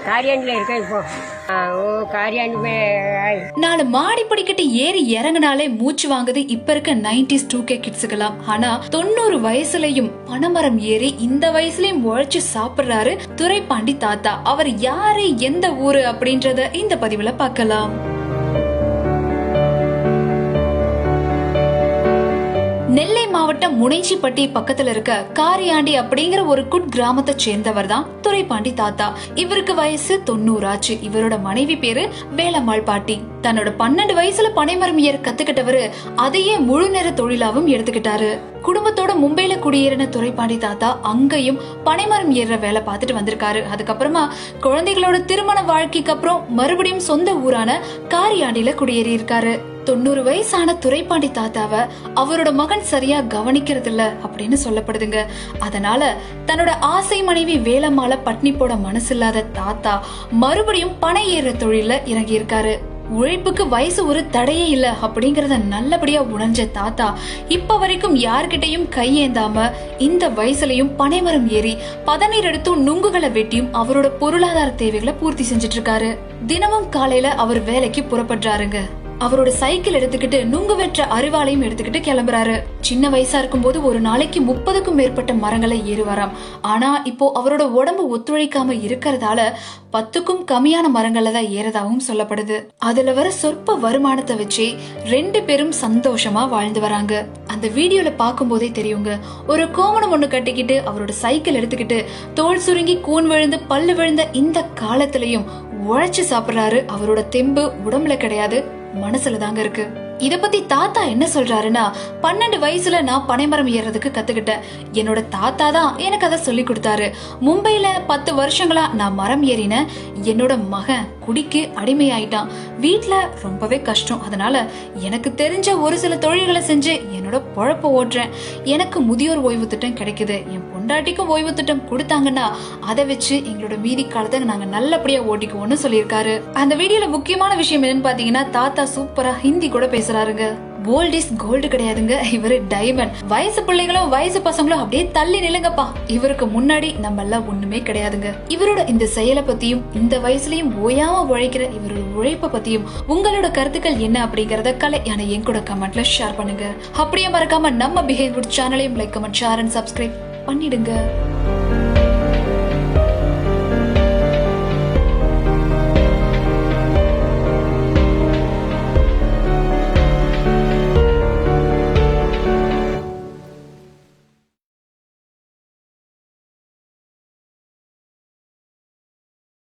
காரியாண்டில் இருக்கேன் இப்போ. காரியாண்டி 4 மாடி படிக்கட்டு ஏறி இறங்கினாலே மூச்சு வாங்குது இப்ப இருக்க 90s 2K கிட்ஸுக்கெல்லாம். ஆனா 90 வயசுலயும் பனைமரம் ஏறி இந்த வயசுலயும் உழைச்சு சாப்பிடுறாரு துரைப்பாண்டி தாத்தா. அவர் யாரு, எந்த ஊரு அப்படின்றத இந்த பதிவுல பார்க்கலாம். நெல்லை மாவட்டம் முனைச்சிப்பட்டி பக்கத்துல இருக்க காரியாண்டி அப்படிங்கிற ஒரு குட் கிராமத்தை சேர்ந்தவர் தான் துரைப்பாண்டி தாத்தா. இவருக்கு வயசு 90 ஆச்சு. இவரோட மனைவி பேரு வேலம்மாள் பாட்டி. தன்னோட 12 வயசுல பனைமரம் ஏற கத்துக்கிட்டவரு அதையே முழு நேர தொழிலாவும் எடுத்துக்கிட்டாரு. குடும்பத்தோட மும்பைல குடியேறின துரைப்பாண்டி தாத்தா அங்கேயும் பனைமரம் ஏற வேலை பார்த்துட்டு வந்திருக்காரு. அதுக்கப்புறமா குழந்தைகளோட திருமண வாழ்க்கைக்கு அப்புறம் மறுபடியும் சொந்த ஊரான காரியாண்டில குடியேறி இருக்காரு. 90 வயசான துரைப்பாண்டி தாத்தாவை அவரோட மகன் சரியா கவனிக்கிறது இல்ல அப்படின்னு சொல்லப்படுதுங்க. அதனால தன்னோட ஆசை மனைவி வேலம்மாள பட்னி போட மனசு இல்லாத தாத்தா மறுபடியும் பனை ஏற தொழில இறங்கி இருக்காரு. உழைப்புக்கு வயசு ஒரு தடையே இல்ல அப்படிங்கறத நல்லபடியா உணர்ந்த தாத்தா இப்ப வரைக்கும் யார்கிட்டையும் கையேந்தாம இந்த வயசுலயும் பனைமரம் ஏறி பதநீர் எடுத்தும் நுங்குகளை வெட்டியும் அவரோட பொருளாதார தேவைகளை பூர்த்தி செஞ்சிட்டு இருக்காரு. தினமும் காலையில அவர் வேலைக்கு புறப்படுறாருங்க. அவரோட சைக்கிள் எடுத்துக்கிட்டு நுங்கு வெற்ற அரிவாளையும் எடுத்துக்கிட்டு கிளம்புறாரு. சின்ன வயசா இருக்கும் போது ஒரு நாளைக்கு 30க்கும் மேற்பட்ட மரங்களை ஏறுவாராம். ஆனா இப்போ அவரோட உடம்பு ஒத்துழைக்காம இருக்கிறதால 10க்கும் கம்மியான மரங்கள்ல தான் ஏறதாகவும் சொல்லப்படுது. அதுல வர சொற்ப வருமானத்தை வச்சு 2 பேரும் சந்தோஷமா வாழ்ந்து வராங்க. அந்த வீடியோல பாக்கும் போதே தெரியுங்க, ஒரு கோமணம் ஒண்ணு கட்டிக்கிட்டு அவரோட சைக்கிள் எடுத்துக்கிட்டு தோல் சுருங்கி கூன் விழுந்து பல்லு விழுந்த இந்த காலத்திலயும் உழைச்சு சாப்பிடுறாரு. அவரோட தெம்பு உடம்புல கிடையாது, மனசுல தாங்க இருக்கு. இத பத்தி தாத்தா என்ன சொல்றாருன்னா, 12 வயசுல நான் பனைமரம் ஏறதுக்கு கத்துக்கிட்டேன். என்னோட தாத்தா தான் எனக்கு அதை சொல்லி கொடுத்தாரு. மும்பைல 10 வருஷங்களா நான் மரம் ஏறினேன். என்னோட மகன் குடிக்கு அடிமையாயிட்டான். வீட்டுல ரொம்பவே கஷ்டம். அதனால எனக்கு தெரிஞ்ச ஒரு சில தொழில்களை செஞ்சு என்னோட பொழப்ப ஓட்டுறேன். எனக்கு முதியோர் ஓய்வு திட்டம் கிடைக்குது. என் பொண்டாட்டிக்கும் ஓய்வு திட்டம் கொடுத்தாங்கன்னா அதை வச்சு எங்களோட மீதி காலத்தை நாங்க நல்லபடியா ஓட்டிக்குவோம்னு சொல்லியிருக்காரு. அந்த வீடியோல முக்கியமான விஷயம் என்னன்னு பாத்தீங்கன்னா, தாத்தா சூப்பரா ஹிந்தி கூட பேசுறாருங்க. போல்ட் இஸ் கோல்டு கிடையாதுங்க, இவரு டைமண்ட். வயசு பிள்ளைங்களும் வயசு பசங்களும் அப்படியே தள்ளி நில்லுங்கப்பா, இவருக்கு முன்னாடி நம்ம எல்லாம் ஒண்ணுமே கிடையாதுங்க. இவரோட இந்த செயலை பத்தியும் இந்த வயசுலயும் ஓயாம உழைக்கிற இவரோட உழைப்ப பத்தியும் உங்களோட கருத்துக்கள் என்ன அப்படிங்கறத கலையான என் கூட கமெண்ட்ல ஷேர் பண்ணுங்க. அப்படியே மறக்காம நம்ம பிஹேவியர் சேனலையும் like, comment, share and subscribe பண்ணிடுங்க.